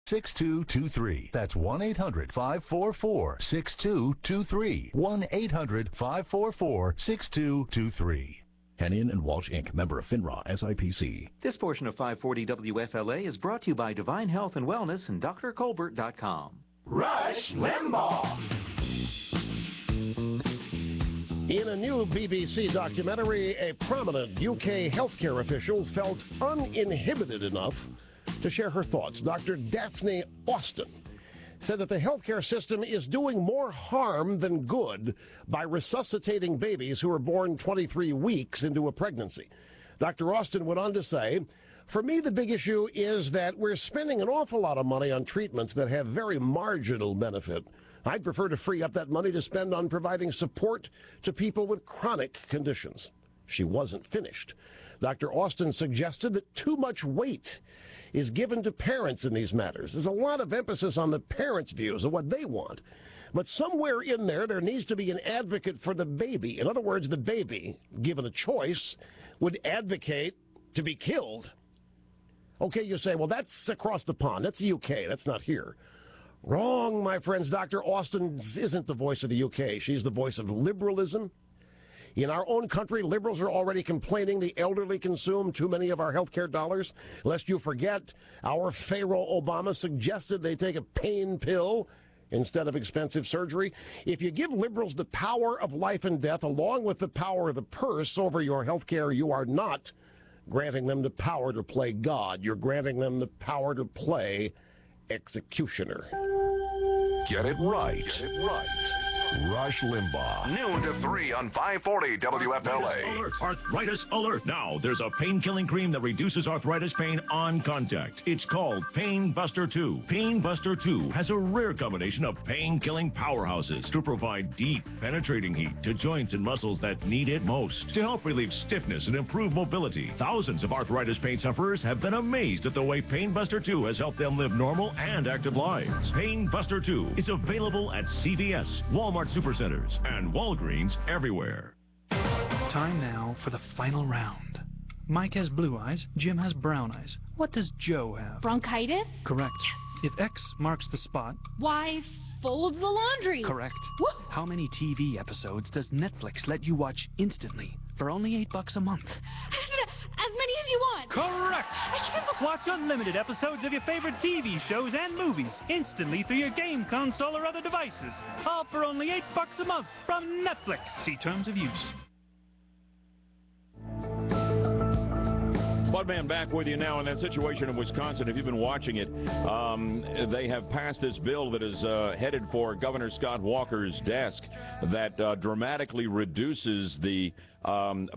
6223. That's 1-800-544-6223. 1-800-544-6223. Hennion and Walsh, Inc., member of FINRA, SIPC. This portion of 540 WFLA is brought to you by Divine Health and Wellness and drcolbert.com. Rush Limbaugh. In a new BBC documentary, a prominent UK healthcare official felt uninhibited enough to share her thoughts. Dr. Daphne Austin said that the healthcare system is doing more harm than good by resuscitating babies who are born 23 weeks into a pregnancy. Dr. Austin went on to say, "For me, the big issue is that we're spending an awful lot of money on treatments that have very marginal benefit. I'd prefer to free up that money to spend on providing support to people with chronic conditions." She wasn't finished. Dr. Austin suggested that too much weight is given to parents in these matters. There's a lot of emphasis on the parents' views of what they want. But somewhere in there needs to be an advocate for the baby. In other words, the baby, given a choice, would advocate to be killed. Okay, you say, well, that's across the pond. That's the UK. That's not here. Wrong, my friends. Dr. Austin isn't the voice of the UK. She's the voice of liberalism. In our own country, liberals are already complaining the elderly consume too many of our health care dollars. Lest you forget, our Pharaoh Obama suggested they take a pain pill instead of expensive surgery. If you give liberals the power of life and death along with the power of the purse over your health care, you are not granting them the power to play God. You're granting them the power to play executioner. Get it right. Get it right. Rush Limbaugh. Noon to 3 on 540 WFLA. Alert, arthritis alert. Now, there's a pain-killing cream that reduces arthritis pain on contact. It's called Pain Buster 2. Pain Buster 2 has a rare combination of pain-killing powerhouses to provide deep, penetrating heat to joints and muscles that need it most. To help relieve stiffness and improve mobility, thousands of arthritis pain sufferers have been amazed at the way Pain Buster 2 has helped them live normal and active lives. Pain Buster 2 is available at CVS, Walmart Supercenters, and Walgreens everywhere. Time now for the final round. Mike has blue eyes, Jim has brown eyes. What does Joe have? Bronchitis? Correct. If X marks the spot... Y folds the laundry. Correct. Woo! How many TV episodes does Netflix let you watch instantly for only $8 a month? As many as you want. Correct! Watch unlimited episodes of your favorite TV shows and movies instantly through your game console or other devices. All for only $8 a month from Netflix. See terms of use. Budman back with you now in that situation in Wisconsin. If you've been watching it, they have passed this bill that is headed for Governor Scott Walker's desk that dramatically reduces the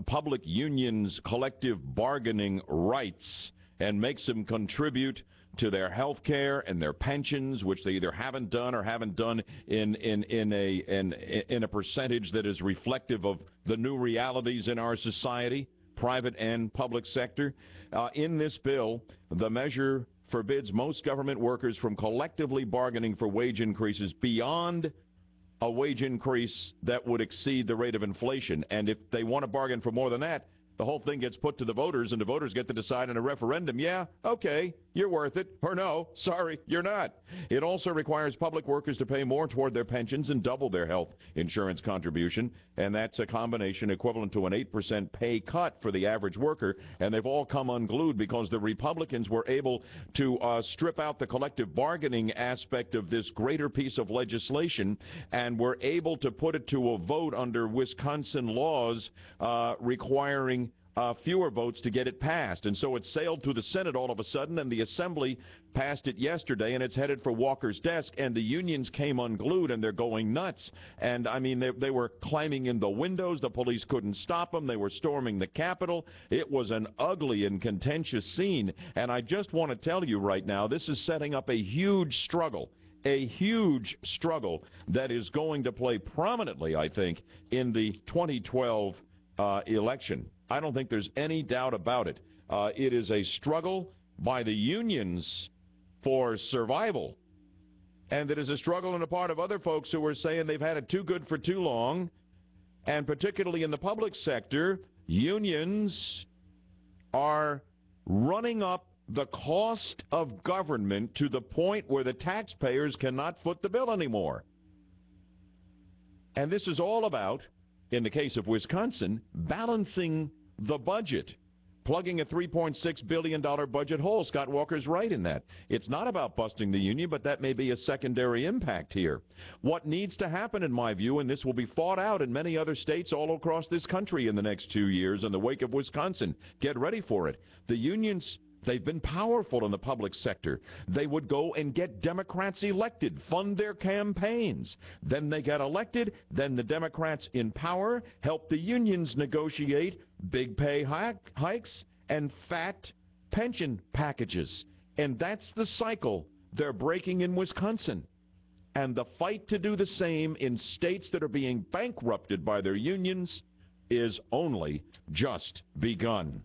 public unions' collective bargaining rights and makes them contribute to their health care and their pensions, which they either haven't done or haven't done in a percentage that is reflective of the new realities in our society, private and public sector. In this bill, the measure forbids most government workers from collectively bargaining for wage increases beyond a wage increase that would exceed the rate of inflation. And if they want to bargain for more than that, the whole thing gets put to the voters, and the voters get to decide in a referendum, yeah, okay, you're worth it, or no, sorry, you're not. It also requires public workers to pay more toward their pensions and double their health insurance contribution, and that's a combination equivalent to an 8% pay cut for the average worker, and they've all come unglued because the Republicans were able to strip out the collective bargaining aspect of this greater piece of legislation and were able to put it to a vote under Wisconsin laws requiring fewer votes to get it passed. And so it sailed through the Senate all of a sudden, and the Assembly passed it yesterday, and it's headed for Walker's desk, and the unions came unglued, and they're going nuts. And, I mean, they were climbing in the windows. The police couldn't stop them. They were storming the Capitol. It was an ugly and contentious scene. And I just want to tell you right now, this is setting up a huge struggle that is going to play prominently, I think, in the 2012 election. I don't think there's any doubt about it. It is a struggle by the unions for survival. And it is a struggle on the part of other folks who are saying they've had it too good for too long. And particularly in the public sector, unions are running up the cost of government to the point where the taxpayers cannot foot the bill anymore. And this is all about, in the case of Wisconsin, balancing the budget, plugging a $3.6 billion budget hole. Scott Walker's right in that. It's not about busting the union, but that may be a secondary impact here. What needs to happen, in my view, and this will be fought out in many other states all across this country in the next 2 years in the wake of Wisconsin. Get ready for it. The unions, they've been powerful in the public sector. They would go and get Democrats elected, fund their campaigns. Then they get elected. Then the Democrats in power help the unions negotiate big pay hikes and fat pension packages. And that's the cycle they're breaking in Wisconsin. And the fight to do the same in states that are being bankrupted by their unions is only just begun.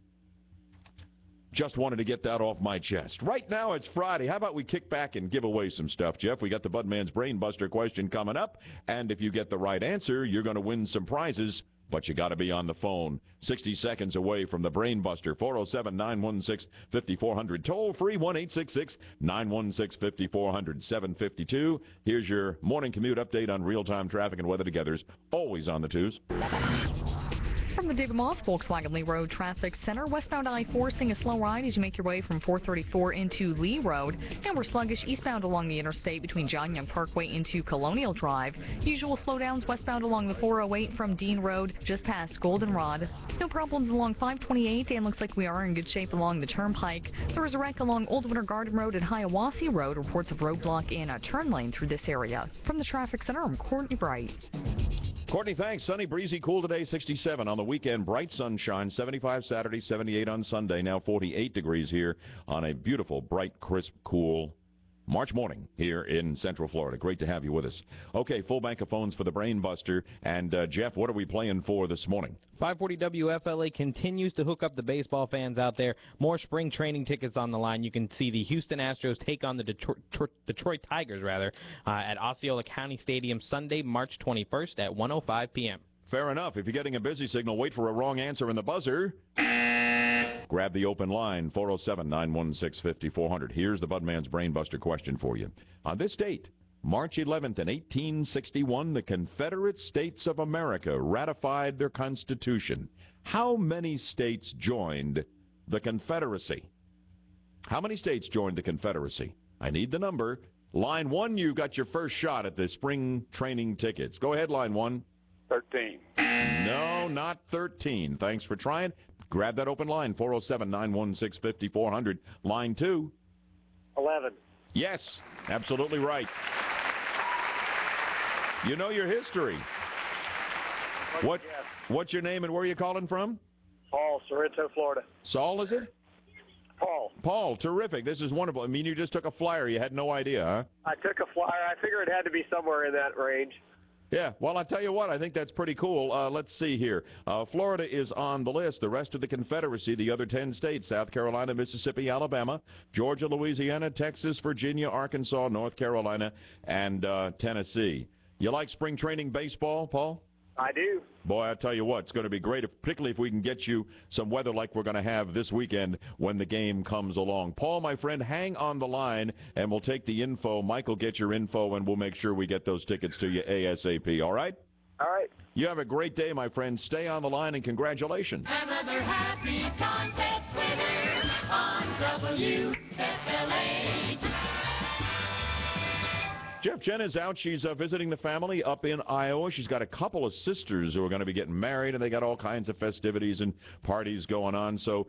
Just wanted to get that off my chest. Right now it's Friday. How about we kick back and give away some stuff, Jeff? We got the Budman's Brain Buster question coming up. And if you get the right answer, you're going to win some prizes. But you got to be on the phone. 60 seconds away from the Brain Buster. 407-916-5400. Toll free 1-866-916-5400. 752. Here's your morning commute update on real-time traffic and weather togethers. Always on the twos. From the David Moss Volkswagen Lee Road Traffic Center, westbound I-4 seeing a slow ride as you make your way from 434 into Lee Road. And we're sluggish eastbound along the interstate between John Young Parkway into Colonial Drive. Usual slowdowns westbound along the 408 from Dean Road just past Goldenrod. No problems along 528, and looks like we are in good shape along the Turnpike. There was a wreck along Old Winter Garden Road and Hiawassee Road. Reports of roadblock in a turn lane through this area. From the Traffic Center, I'm Courtney Bright. Courtney, thanks. Sunny, breezy, cool today, 67. On the weekend, bright sunshine, 75 Saturday, 78 on Sunday. Now 48 degrees here on a beautiful, bright, crisp, cool March morning here in Central Florida. Great to have you with us. Okay, full bank of phones for the Brain Buster. And, Jeff, what are we playing for this morning? 540 WFLA continues to hook up the baseball fans out there. More spring training tickets on the line. You can see the Houston Astros take on the Detroit Tigers, at Osceola County Stadium Sunday, March 21st at 1:05 p.m. Fair enough. If you're getting a busy signal, wait for a wrong answer in the buzzer. Grab the open line, 407-916-5400. Here's the Budman's Brain Buster question for you. On this date, March 11th in 1861, the Confederate States of America ratified their Constitution. How many states joined the Confederacy? How many states joined the Confederacy? I need the number. Line 1, you got your first shot at the spring training tickets. Go ahead, line 1. 13. No, not 13. Thanks for trying. Grab that open line, 407-916-5400. Line 2. 11. Yes, absolutely right. You know your history. What's your name and where are you calling from? Paul, Sorrento, Florida. Saul, is it? Paul. Paul, terrific. This is wonderful. I mean, you just took a flyer. You had no idea, huh? I took a flyer. I figured it had to be somewhere in that range. Yeah, well, I'll tell you what, I think that's pretty cool. Let's see here. Florida is on the list. The rest of the Confederacy, the other 10 states, South Carolina, Mississippi, Alabama, Georgia, Louisiana, Texas, Virginia, Arkansas, North Carolina, and Tennessee. You like spring training baseball, Paul? I do. Boy, I tell you what, it's going to be great, particularly if we can get you some weather like we're going to have this weekend when the game comes along. Paul, my friend, hang on the line, and we'll take the info. Mike will get your info, and we'll make sure we get those tickets to you ASAP, all right? All right. You have a great day, my friend. Stay on the line, and congratulations. Another happy contest winner on WFLA. Jeff, Jen is out. She's visiting the family up in Iowa. She's got a couple of sisters who are going to be getting married, and they got all kinds of festivities and parties going on. So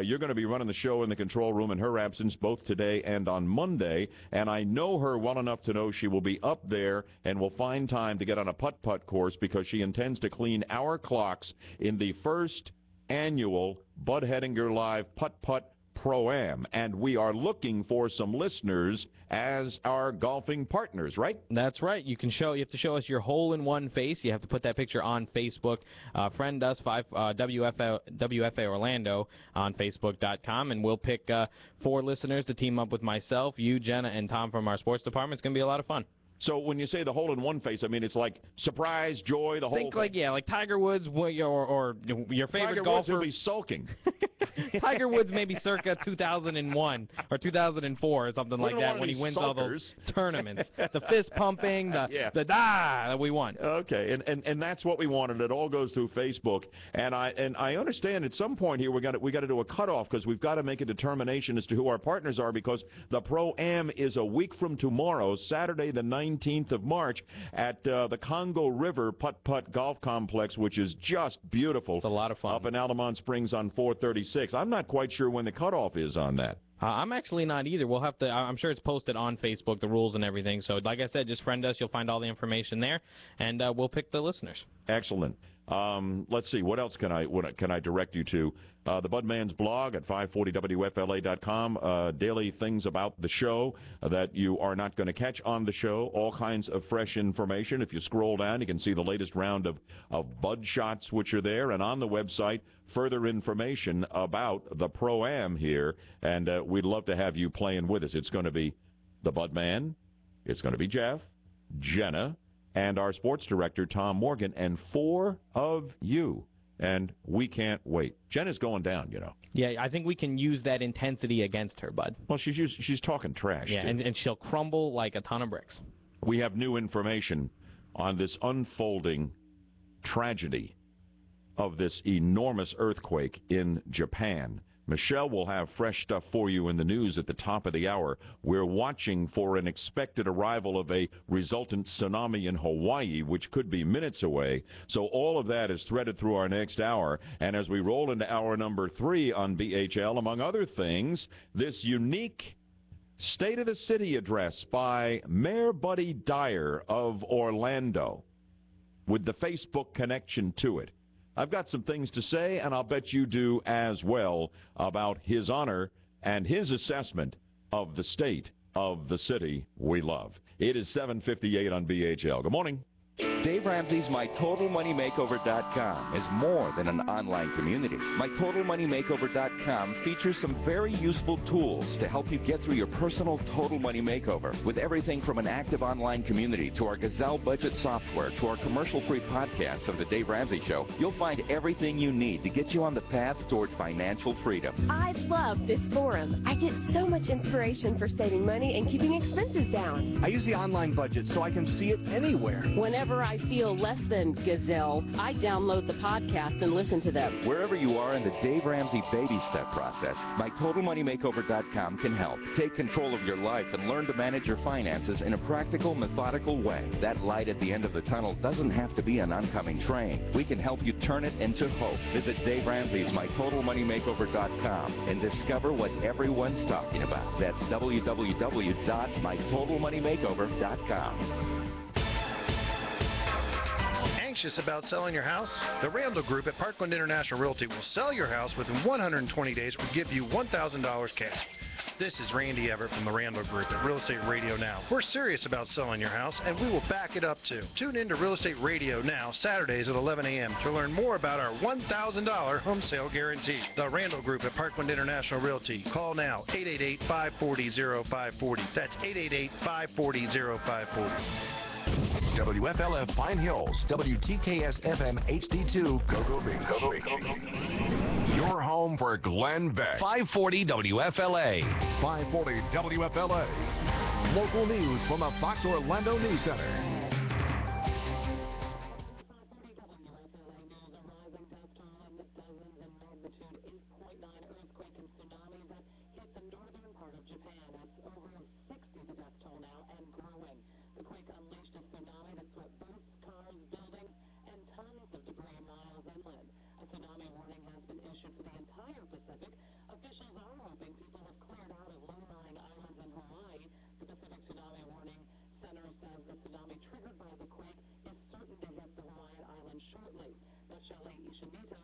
you're going to be running the show in the control room in her absence, both today and on Monday. And I know her well enough to know she will be up there and will find time to get on a putt-putt course because she intends to clean our clocks in the first annual Bud Hedinger Live Putt-Putt Pro-Am, and we are looking for some listeners as our golfing partners, right? That's right. You have to show us your hole-in-one face. You have to put that picture on Facebook. Friend us, WFA Orlando on Facebook.com, and we'll pick 4 listeners to team up with myself, you, Jenna, and Tom from our sports department. It's going to be a lot of fun. So when you say the hole-in-one face, I mean it's like surprise, joy, the whole thing. Like Tiger Woods or your favorite Tiger golfer. Woods will be sulking. Tiger Woods maybe circa 2001 or 2004 or something like that when he wins all those tournaments. The fist pumping, the that we want. Okay, and that's what we wanted. It all goes through Facebook, and I understand at some point here we got to do a cutoff because we've got to make a determination as to who our partners are because the Pro-Am is a week from tomorrow, Saturday the 19th of March at the Congo River Putt-Putt Golf Complex, which is just beautiful. It's a lot of fun. Up in Altamont Springs on 436. I'm not quite sure when the cutoff is on that. I'm actually not either. We'll have to. I'm sure it's posted on Facebook, the rules and everything. So, like I said, just friend us. You'll find all the information there, and we'll pick the listeners. Excellent. Let's see. What else can I direct you to? The Budman's blog at 540WFLA.com. Daily things about the show that you are not going to catch on the show. All kinds of fresh information. If you scroll down, you can see the latest round of Bud shots which are there, and on the website, further information about the Pro-Am here, and we'd love to have you playing with us. It's going to be the Budman, it's going to be Jeff, Jenna, and our sports director, Tom Morgan, and 4 of you. And we can't wait. Jenna's going down, you know. Yeah, I think we can use that intensity against her, Bud. Well, she's talking trash. Yeah, and she'll crumble like a ton of bricks. We have new information on this unfolding tragedy of this enormous earthquake in Japan. Michelle will have fresh stuff for you in the news at the top of the hour. We're watching for an expected arrival of a resultant tsunami in Hawaii, which could be minutes away. So all of that is threaded through our next hour. And as we roll into hour number 3 on BHL, among other things, this unique State of the City address by Mayor Buddy Dyer of Orlando with the Facebook connection to it. I've got some things to say, and I'll bet you do as well, about his honor and his assessment of the state of the city we love. It is 7:58 on BHL. Good morning. Dave Ramsey's MyTotalMoneyMakeover.com is more than an online community. MyTotalMoneyMakeover.com features some very useful tools to help you get through your personal total money makeover. With everything from an active online community to our Gazelle budget software to our commercial-free podcast of The Dave Ramsey Show, you'll find everything you need to get you on the path toward financial freedom. I love this forum. I get so much inspiration for saving money and keeping expenses down. I use the online budget so I can see it anywhere. Whenever I feel less than Gazelle, I download the podcast and listen to them. Wherever you are in the Dave Ramsey baby step process, MyTotalMoneyMakeover.com can help. Take control of your life and learn to manage your finances in a practical, methodical way. That light at the end of the tunnel doesn't have to be an oncoming train. We can help you turn it into hope. Visit Dave Ramsey's MyTotalMoneyMakeover.com and discover what everyone's talking about. That's www.MyTotalMoneyMakeover.com. Anxious about selling your house? The Randall Group at Parkland International Realty will sell your house within 120 days or give you $1,000 cash. This is Randy Everett from the Randall Group at Real Estate Radio Now. We're serious about selling your house, and we will back it up too. Tune in to Real Estate Radio Now Saturdays at 11 a.m. to learn more about our $1,000 home sale guarantee. The Randall Group at Parkland International Realty. Call now, 888-540-0540. That's 888-540-0540. WFLF Pine Hills, WTKS FM HD2, Cocoa Beach. Your home for Glenn Beck. 540 WFLA. 540 WFLA. Local news from the Fox Orlando News Center. Shortly. Michelle Ishimito